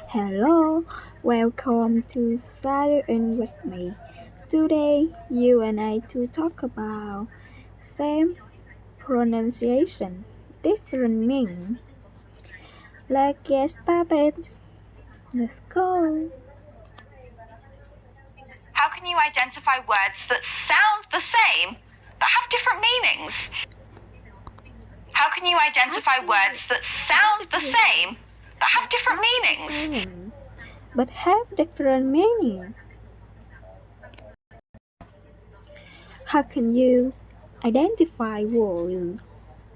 Hello, welcome to Studying with me. Today, you and I to talk about same pronunciation, different meaning. Let's get started. Let's go. How can you identify words that sound the same but have different meanings? How can you identify words that sound the same but have different meanings? But have different meaning. How can you identify words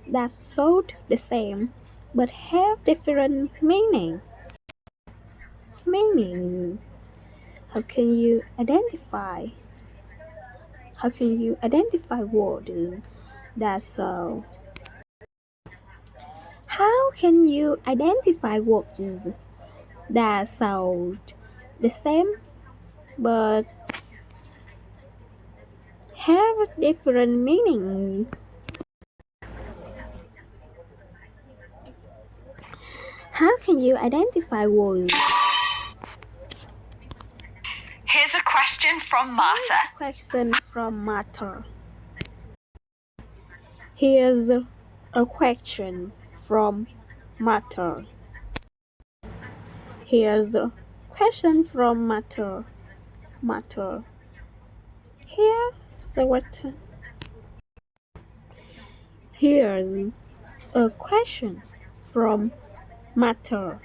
that sound the same but have different meaning? Meaning. How can you identify? How can you identify words that sound? How can you identify words that sound the same but have different meanings? How can you identify words? Here's a question from Marta. Question from Marta. Here's a question from Marta. Here's a question from Marta. Marta. Here's a question. Here's a question from Marta.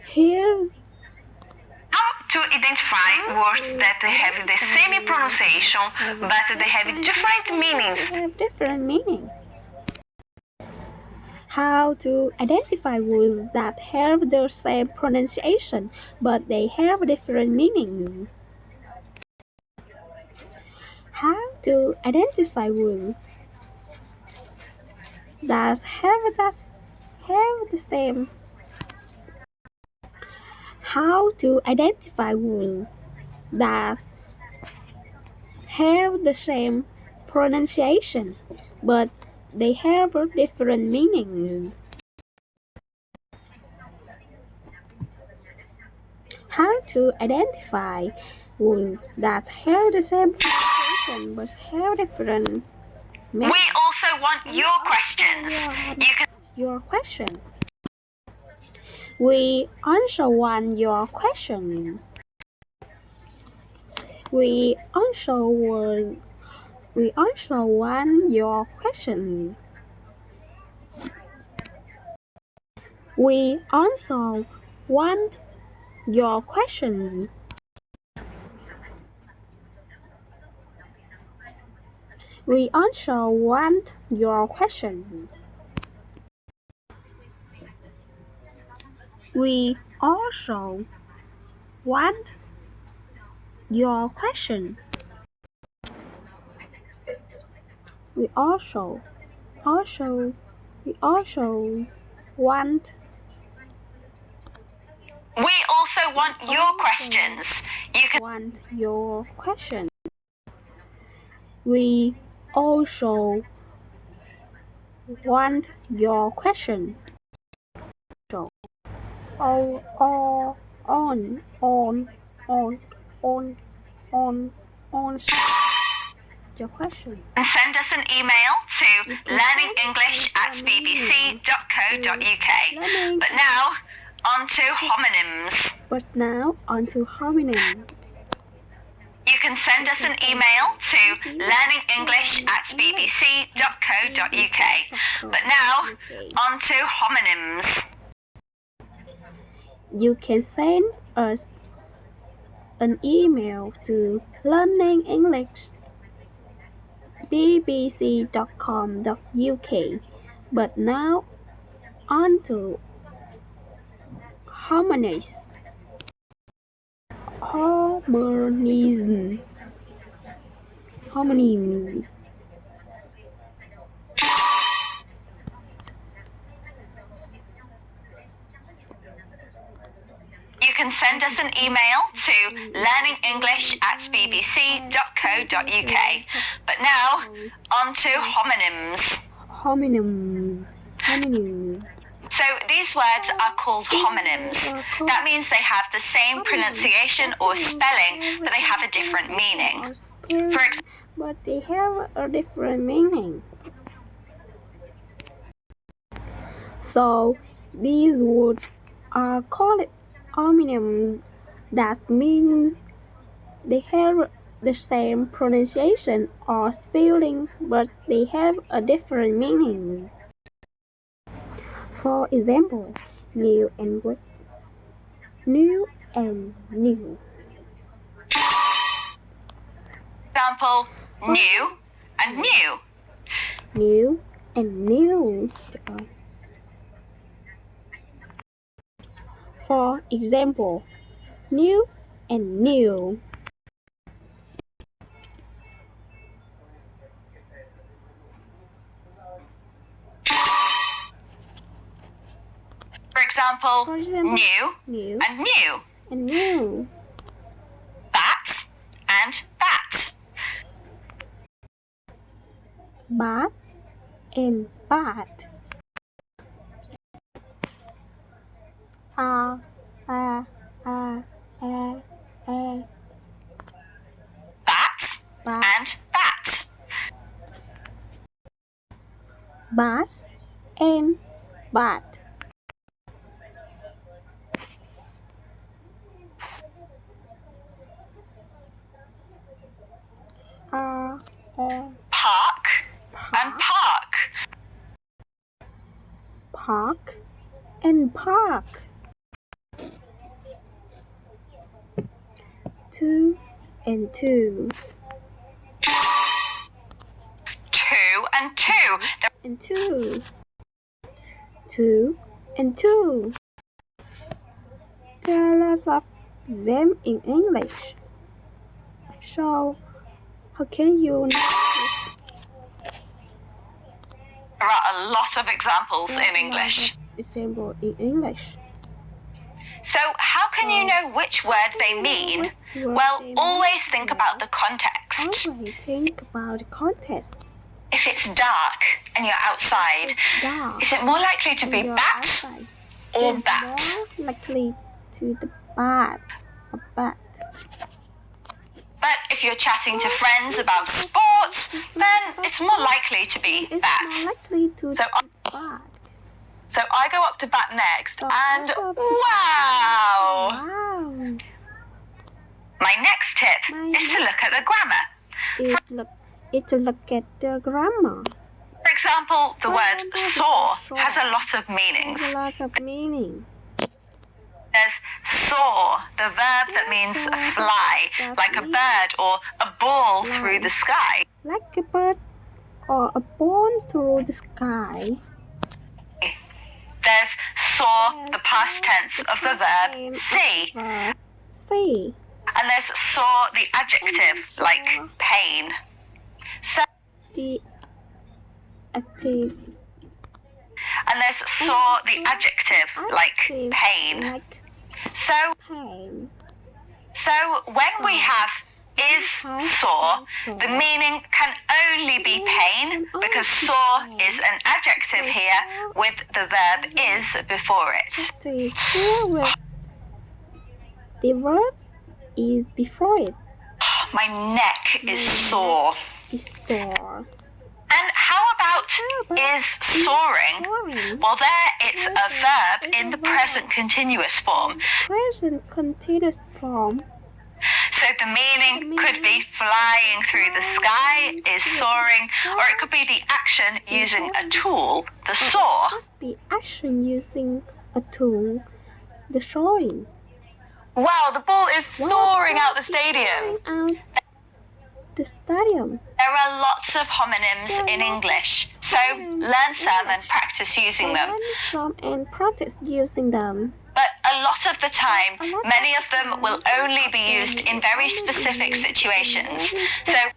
Here's How to identify words that have the same pronunciation but they have different meanings? have different meaning. How to identify words that have the same pronunciation but they have different meanings. How to identify words that have the same. How to identify words that have the same pronunciation but they have different meanings. How to identify words that have the same pronunciation but have different meanings. We also want your questions. You can Your question. We also want your question. We also want your questions. We also want your questions. We also want your questions. We also want your question. We also want We also want your questions. You can want your question. We also want your question. So, on, on, on, on, on, your question. send us an email to learningenglish@bbc.co.uk. But now, on to homonyms. But now, on to homonym. You can send us an email to learningenglish@bbc.co.uk. But now, on to homonyms. You can send us an email to learningenglish@bbc.com.uk. But now, on to homonyms. Homonyms. Homonyms. You can send us an email to learningenglish@bbc.co.uk. But now, on to homonyms. Homonyms. So these words are called homonyms. That means they have the same pronunciation or spelling, but they have a different meaning. But they have a different meaning. So these words are called homonyms. That means they have the same pronunciation or spelling, but they have a different meaning. For example, new and new. Example, new and new. New and new. For example, new and new. For example, new and new. And new. Bat and bat. Bat and bat. Bat and bat. Bat and bat. Park and park. Park and park. Two and two. Two and two. And two. Two and two. There are lots of them in English. So, how can you know? There are a lot of examples in English. Example in English. So how can you know which word they mean? Well, always think about the context. Always think about the context. If it's dark and you're outside, is it more likely to be bat or bat? More likely to the bat. A bat. But if you're chatting to friends about sports, then it's more likely to be bat. It's more likely to So be bat. So I go up to bat next, and wow! Wow! My next tip is to look at the grammar. It's to look at the grammar. For example, the word soar has a lot of meanings. Has a lot of meaning. There's soar, the verb that means fly, like a bird or a ball through the sky. Like a bird or a ball through the sky. There's soar, the past tense of the verb see. See. And there's soar, the adjective, like pain. So, the adjective. And there's soar, the adjective, like pain. So when we have is sore, the meaning can only be pain because sore is an adjective here with the verb is before it. The verb is before it. My neck is sore. And how about is soaring? Well, there it's a verb in the present continuous form. Present continuous form. So the meaning could be flying through the sky, is soaring, or it could be the action using a tool, the saw. It must be action using a tool, the sawing. Wow, the ball is soaring out the stadium. The stadium. There are lots of homonyms in English, so learn some and practice using them. Learn some and practice using them. But a lot of the time, many of them will only be used in very specific situations. So,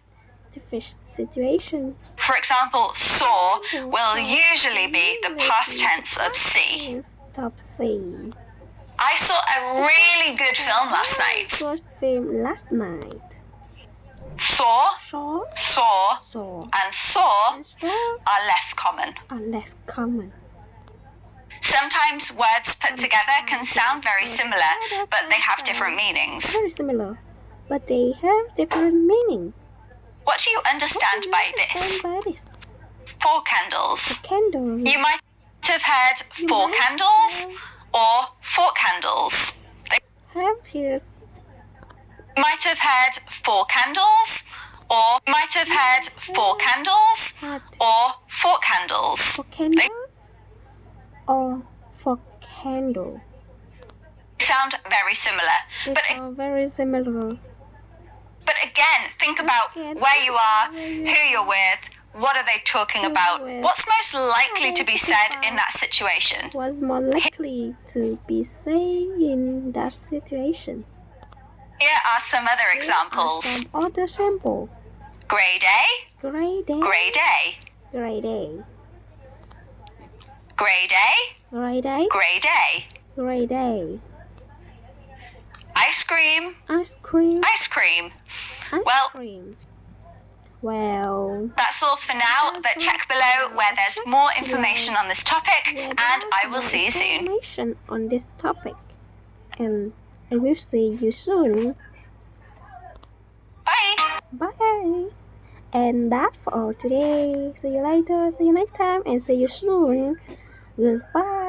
for example, saw will usually be the past tense of see. I saw a really good film last night. Good film last night. Saw, Saw, saw, saw, and saw and saw are less common. are less common. Sometimes words put together can sound very similar, but they have different meanings. Very similar, but they have different meaning. What do you understand by this? By this? 4 candles. Candle. You might have heard 4 candles or 4 candles. Have here. You might have heard 4 candles or you might have heard 4 candles Had or 4 candles. for candles or for candle. They sound very similar. They But are very similar. But again, think about where you are, who you're with, what are they talking about? What's most likely to be said in that situation? Was more likely to be said in that situation. Here are some other Here are examples. some other sample. Grey day, Grey day. grey day, Grey day. grey day, Grey day. grey day. Grey day. Ice cream, Ice cream. ice cream. Ice Well- cream. Well, That's all for now, but check below where there's more information on this topic, and I will see you soon. Information on this topic, and I will see you soon. Bye! Bye. And that's for all today. See you later. See you next time, and see you soon. Goodbye.